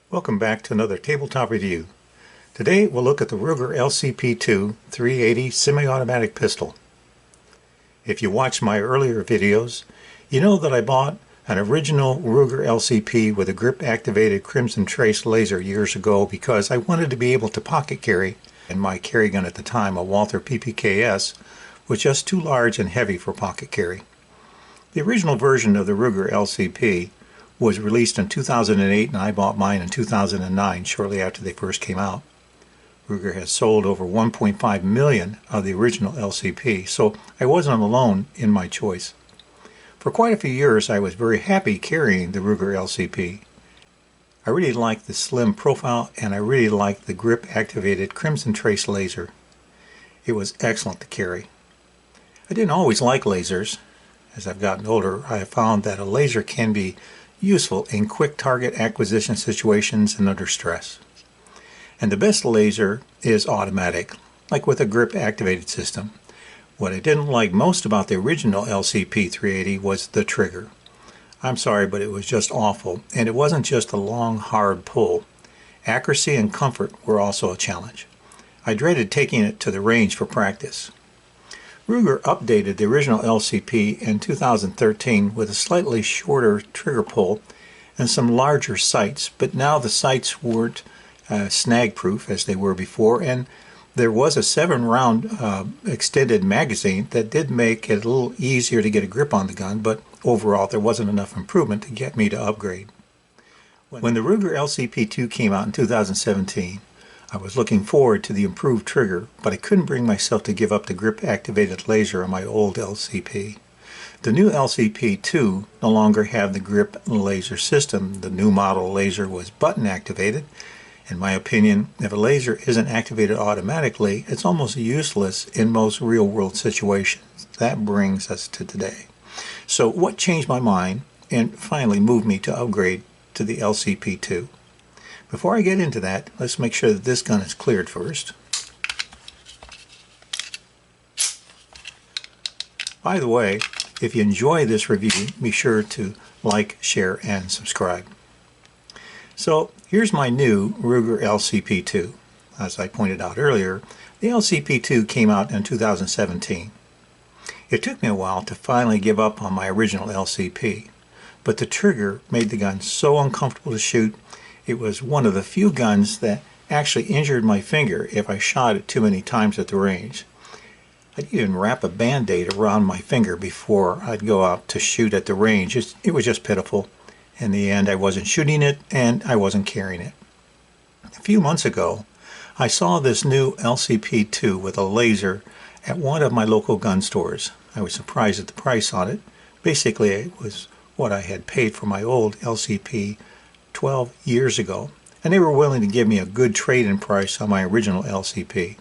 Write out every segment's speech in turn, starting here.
Welcome back to another tabletop review. Today we'll look at the Ruger LCP II 380 semi-automatic pistol. If you watched my earlier videos, you know that I bought an original Ruger LCP with a grip-activated Crimson Trace laser years ago because I wanted to be able to pocket carry, and my carry gun at the time, a Walther PPKS, was just too large and heavy for pocket carry. The original version of the Ruger LCP was released in 2008 and I bought mine in 2009, shortly after they first came out. Ruger has sold over 1.5 million of the original LCP, so I wasn't alone in my choice. For quite a few years I was very happy carrying the Ruger LCP. I really liked the slim profile and I really liked the grip-activated Crimson Trace laser. It was excellent to carry. I didn't always like lasers. As I've gotten older, I have found that a laser can be useful in quick target acquisition situations and under stress. And the best laser is automatic, like with a grip activated system. What I didn't like most about the original LCP 380 was the trigger. I'm sorry, but it was just awful, and it wasn't just a long, hard pull. Accuracy and comfort were also a challenge. I dreaded taking it to the range for practice. Ruger updated the original LCP in 2013 with a slightly shorter trigger pull and some larger sights, but now the sights weren't snag-proof as they were before, and there was a 7-round extended magazine that did make it a little easier to get a grip on the gun, but overall there wasn't enough improvement to get me to upgrade. When the Ruger LCP II came out in 2017, I was looking forward to the improved trigger, but I couldn't bring myself to give up the grip-activated laser on my old LCP. The new LCP II no longer had the grip laser system. The new model laser was button-activated. In my opinion, if a laser isn't activated automatically, it's almost useless in most real-world situations. That brings us to today. So what changed my mind and finally moved me to upgrade to the LCP II? Before I get into that, let's make sure that this gun is cleared first. By the way, if you enjoy this review, be sure to like, share, and subscribe. So here's my new Ruger LCP II. As I pointed out earlier, the LCP II came out in 2017. It took me a while to finally give up on my original LCP, but the trigger made the gun so uncomfortable to shoot. It was one of the few guns that actually injured my finger if I shot it too many times at the range. I'd even wrap a band-aid around my finger before I'd go out to shoot at the range. It was just pitiful. In the end, I wasn't shooting it and I wasn't carrying it. A few months ago, I saw this new LCP II with a laser at one of my local gun stores. I was surprised at the price on it. Basically, it was what I had paid for my old LCP 12 years ago, and they were willing to give me a good trade-in price on my original LCP.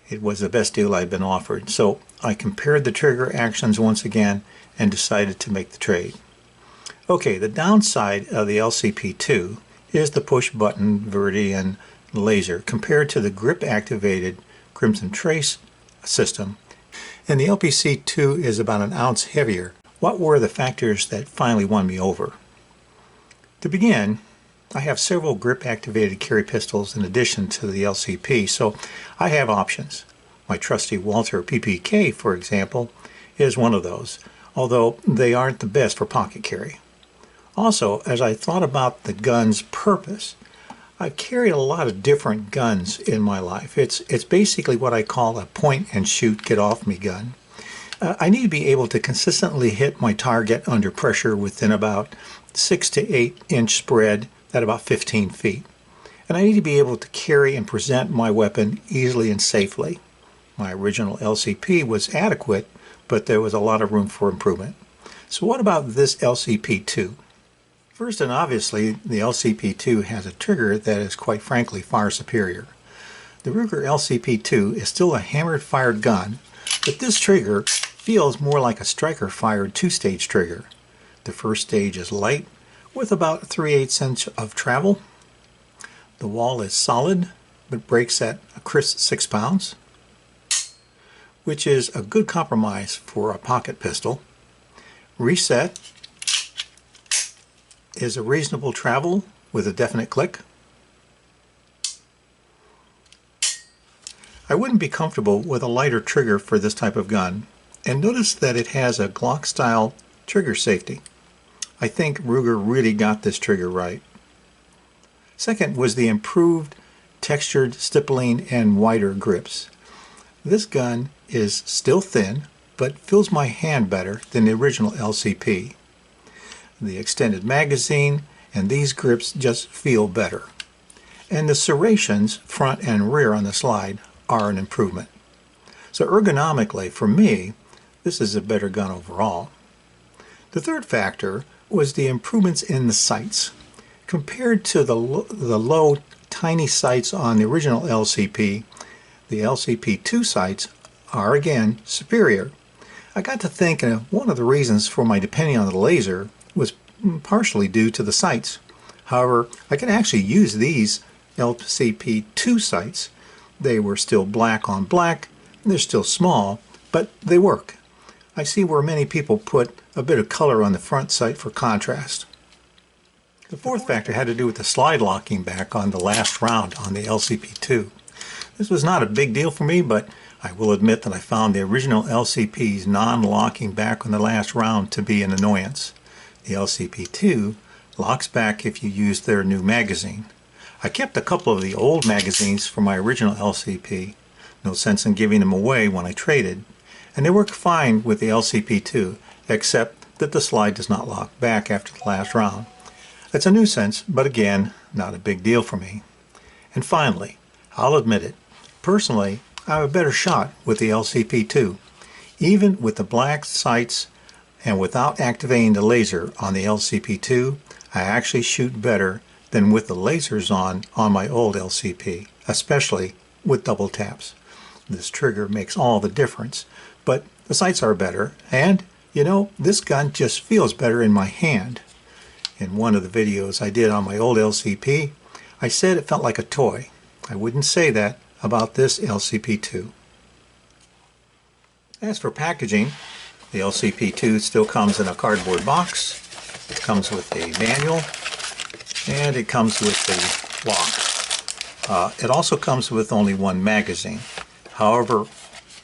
It was the best deal I'd been offered, so I compared the trigger actions once again and decided to make the trade. Okay, the downside of the LCP II is the push-button Viridian laser compared to the grip-activated Crimson Trace system, and the LPC II is about an ounce heavier. What were the factors that finally won me over? To begin, I have several grip-activated carry pistols in addition to the LCP, so I have options. My trusty Walther PPK, for example, is one of those, although they aren't the best for pocket carry. Also, as I thought about the gun's purpose, I've carried a lot of different guns in my life. It's basically what I call a point-and-shoot, get-off-me gun. I need to be able to consistently hit my target under pressure within about 6 to 8 inch spread at about 15 feet. And I need to be able to carry and present my weapon easily and safely. My original LCP was adequate, but there was a lot of room for improvement. So what about this LCP II? First and obviously, the LCP II has a trigger that is quite frankly far superior. The Ruger LCP II is still a hammer-fired gun, but this trigger feels more like a striker-fired two-stage trigger. The first stage is light, with about 3/8 inch of travel. The wall is solid, but breaks at a crisp 6 pounds, which is a good compromise for a pocket pistol. Reset is a reasonable travel with a definite click. I wouldn't be comfortable with a lighter trigger for this type of gun, and notice that it has a Glock style trigger safety. I think Ruger really got this trigger right. Second was the improved textured stippling and wider grips. This gun is still thin, but feels my hand better than the original LCP. The extended magazine and these grips just feel better. And the serrations, front and rear on the slide, are an improvement. So ergonomically, for me, this is a better gun overall. The third factor was the improvements in the sights. Compared to the low, tiny sights on the original LCP, the LCP II sights are again superior. I got to thinking one of the reasons for my depending on the laser was partially due to the sights. However, I can actually use these LCP II sights. They were still black on black, they're still small, but they work. I see where many people put a bit of color on the front sight for contrast. The fourth factor had to do with the slide locking back on the last round on the LCP II. This was not a big deal for me, but I will admit that I found the original LCP's non-locking back on the last round to be an annoyance. The LCP II locks back if you use their new magazine. I kept a couple of the old magazines for my original LCP. No sense in giving them away when I traded. And they work fine with the LCP II, except that the slide does not lock back after the last round. It's a nuisance, but again, not a big deal for me. And finally, I'll admit it, personally, I have a better shot with the LCP II. Even with the black sights and without activating the laser on the LCP II, I actually shoot better than with the lasers on my old LCP, especially with double taps. This trigger makes all the difference, but the sights are better, and you know, this gun just feels better in my hand. In one of the videos I did on my old LCP, I said it felt like a toy. I wouldn't say that about this LCP II. As for packaging, the LCP II still comes in a cardboard box. It comes with a manual, and it comes with the lock. It also comes with only one magazine. However,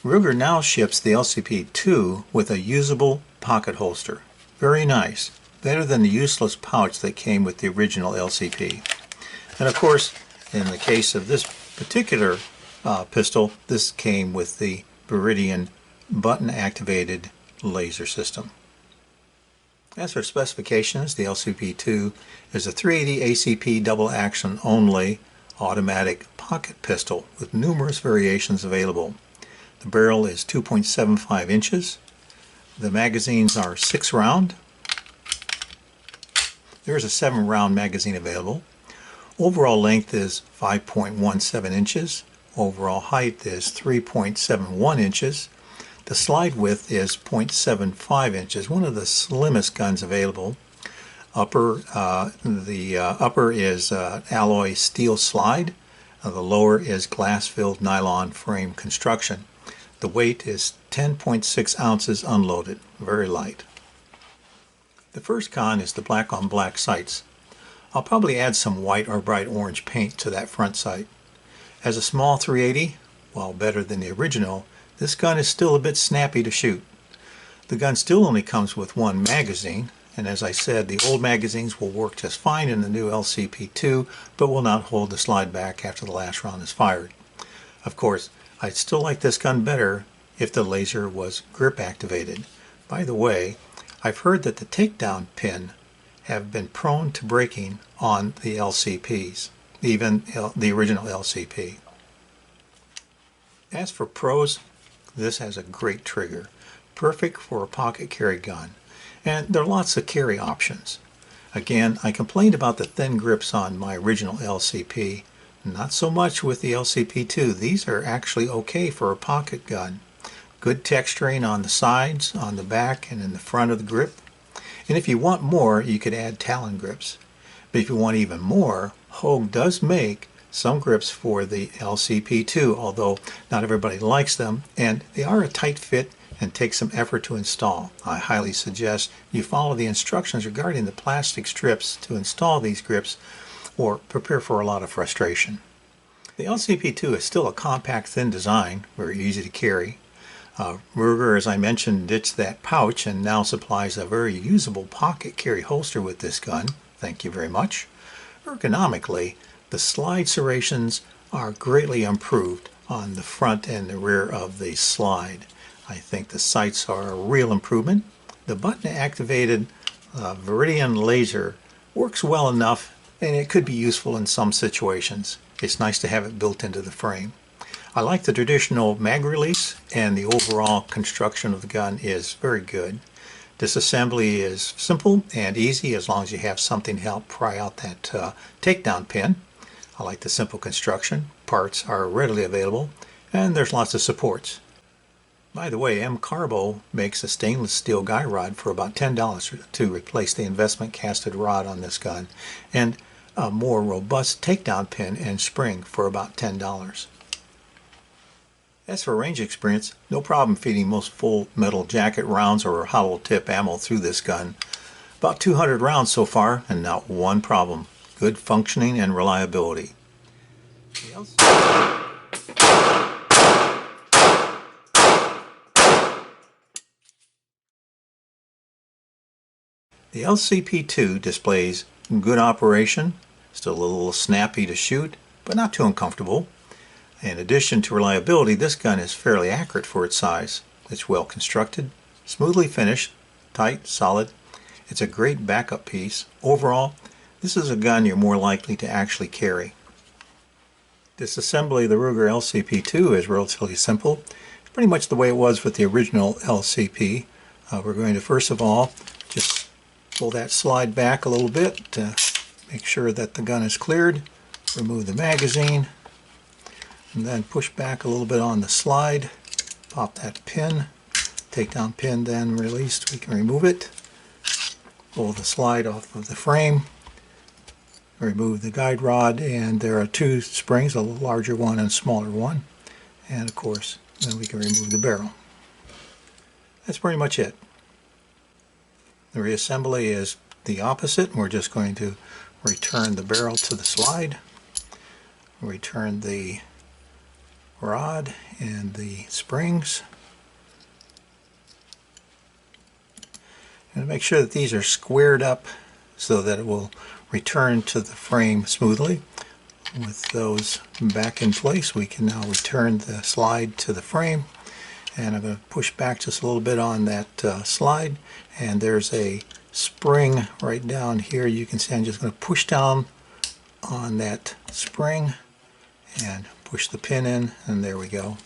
Ruger now ships the LCP II with a usable pocket holster. Very nice. Better than the useless pouch that came with the original LCP. And of course, in the case of this particular pistol, this came with the Viridian button-activated laser system. As for specifications, the LCP II is a 380 ACP double-action only automatic pocket pistol with numerous variations available. The barrel is 2.75 inches. The magazines are 6-round. There's a 7-round magazine available. Overall length is 5.17 inches. Overall height is 3.71 inches. The slide width is 0.75 inches, one of the slimmest guns available. The upper is alloy steel slide. The lower is glass-filled nylon frame construction. The weight is 10.6 ounces unloaded, very light. The first con is the black on black sights. I'll probably add some white or bright orange paint to that front sight. As a small 380, while better than the original, this gun is still a bit snappy to shoot. The gun still only comes with one magazine, and as I said, the old magazines will work just fine in the new LCP II, but will not hold the slide back after the last round is fired. Of course, I'd still like this gun better if the laser was grip activated. By the way, I've heard that the takedown pin have been prone to breaking on the LCPs, even the original LCP. As for pros, this has a great trigger, perfect for a pocket carry gun, and there are lots of carry options. Again, I complained about the thin grips on my original LCP, not so much with the LCP II. These are actually okay for a pocket gun. Good texturing on the sides, on the back, and in the front of the grip. And if you want more, you could add Talon grips. But if you want even more, Hogue does make some grips for the LCP II, although not everybody likes them, and they are a tight fit and take some effort to install. I highly suggest you follow the instructions regarding the plastic strips to install these grips, or prepare for a lot of frustration. The LCP II is still a compact, thin design, very easy to carry. Ruger, as I mentioned, ditched that pouch and now supplies a very usable pocket carry holster with this gun. Thank you very much. Ergonomically, the slide serrations are greatly improved on the front and the rear of the slide. I think the sights are a real improvement. The button-activated Viridian laser works well enough, and it could be useful in some situations. It's nice to have it built into the frame. I like the traditional mag release, and the overall construction of the gun is very good. Disassembly is simple and easy as long as you have something to help pry out that takedown pin. I like the simple construction. Parts are readily available, and there's lots of supports. By the way, M-Carbo makes a stainless steel guy rod for about $10 to replace the investment casted rod on this gun, and a more robust takedown pin and spring for about $10. As for range experience, no problem feeding most full metal jacket rounds or hollow tip ammo through this gun. About 200 rounds so far, and not one problem. Good functioning and reliability. The LCP II displays good operation, still a little snappy to shoot, but not too uncomfortable. In addition to reliability, this gun is fairly accurate for its size. It's well constructed, smoothly finished, tight, solid. It's a great backup piece. Overall, this is a gun you're more likely to actually carry. Disassembly of the Ruger LCP II is relatively simple. It's pretty much the way it was with the original LCP. We're going to first of all just pull that slide back a little bit to make sure that the gun is cleared. Remove the magazine, and then push back a little bit on the slide. Pop that pin. Takedown pin then released. We can remove it. Pull the slide off of the frame. Remove the guide rod, and there are two springs, a larger one and a smaller one. And of course, then we can remove the barrel. That's pretty much it. The reassembly is the opposite. We're just going to return the barrel to the slide, return the rod and the springs, and make sure that these are squared up so that it will return to the frame smoothly. With those back in place, we can now return the slide to the frame, and I'm going to push back just a little bit on that slide, and there's a spring right down here. You can see I'm just going to push down on that spring and push the pin in, and there we go.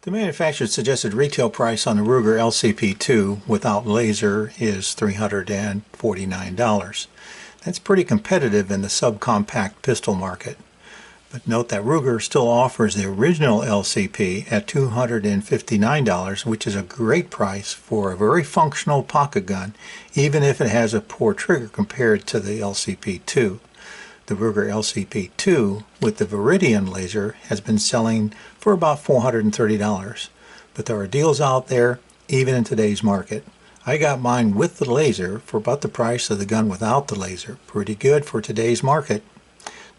The manufacturer's suggested retail price on the Ruger LCP II without laser is $349. That's pretty competitive in the subcompact pistol market. But note that Ruger still offers the original LCP at $259, which is a great price for a very functional pocket gun, even if it has a poor trigger compared to the LCP II. The Ruger LCP II with the Viridian laser has been selling for about $430, but there are deals out there even in today's market. I got mine with the laser for about the price of the gun without the laser. Pretty good for today's market.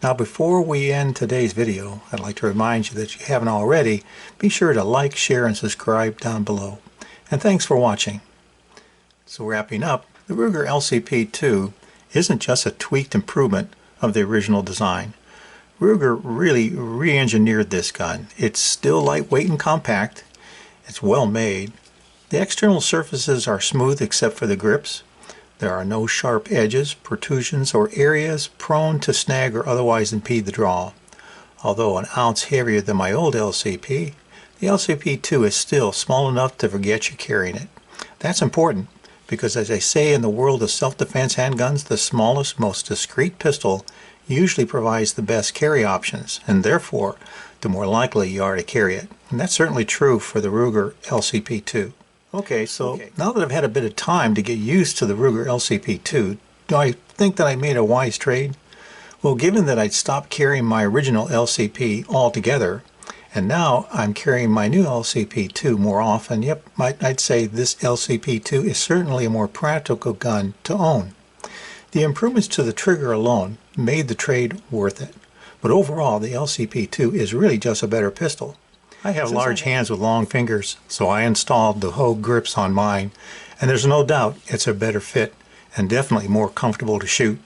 Now, before we end today's video, I'd like to remind you that if you haven't already, be sure to like, share, and subscribe down below. And thanks for watching. So wrapping up, the Ruger LCP II isn't just a tweaked improvement of the original design. Ruger really re-engineered this gun. It's still lightweight and compact. It's well made. The external surfaces are smooth except for the grips. There are no sharp edges, protrusions, or areas prone to snag or otherwise impede the draw. Although an ounce heavier than my old LCP, the LCP II is still small enough to forget you're carrying it. That's important because, as they say in the world of self-defense handguns, the smallest, most discreet pistol usually provides the best carry options, and therefore the more likely you are to carry it. And that's certainly true for the Ruger LCP II. Okay, so now that I've had a bit of time to get used to the Ruger LCP II, do I think that I made a wise trade? Well, given that I'd stopped carrying my original LCP altogether, And now I'm carrying my new LCP II more often. Yep, I'd say this LCP II is certainly a more practical gun to own. The improvements to the trigger alone made the trade worth it. But overall, the LCP II is really just a better pistol. I have large hands with long fingers, so I installed the Hogue Grips on mine, and there's no doubt it's a better fit and definitely more comfortable to shoot.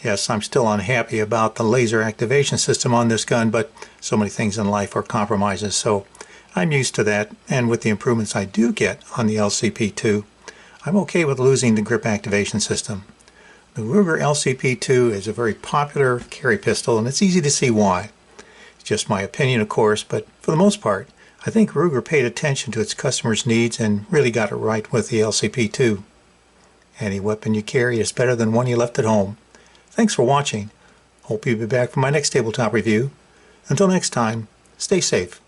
Yes, I'm still unhappy about the laser activation system on this gun, but so many things in life are compromises, so I'm used to that, and with the improvements I do get on the LCP II, I'm okay with losing the grip activation system. The Ruger LCP II is a very popular carry pistol, and it's easy to see why. It's just my opinion, of course, but for the most part, I think Ruger paid attention to its customers' needs and really got it right with the LCP II. Any weapon you carry is better than one you left at home. Thanks for watching. Hope you'll be back for my next tabletop review. Until next time, stay safe.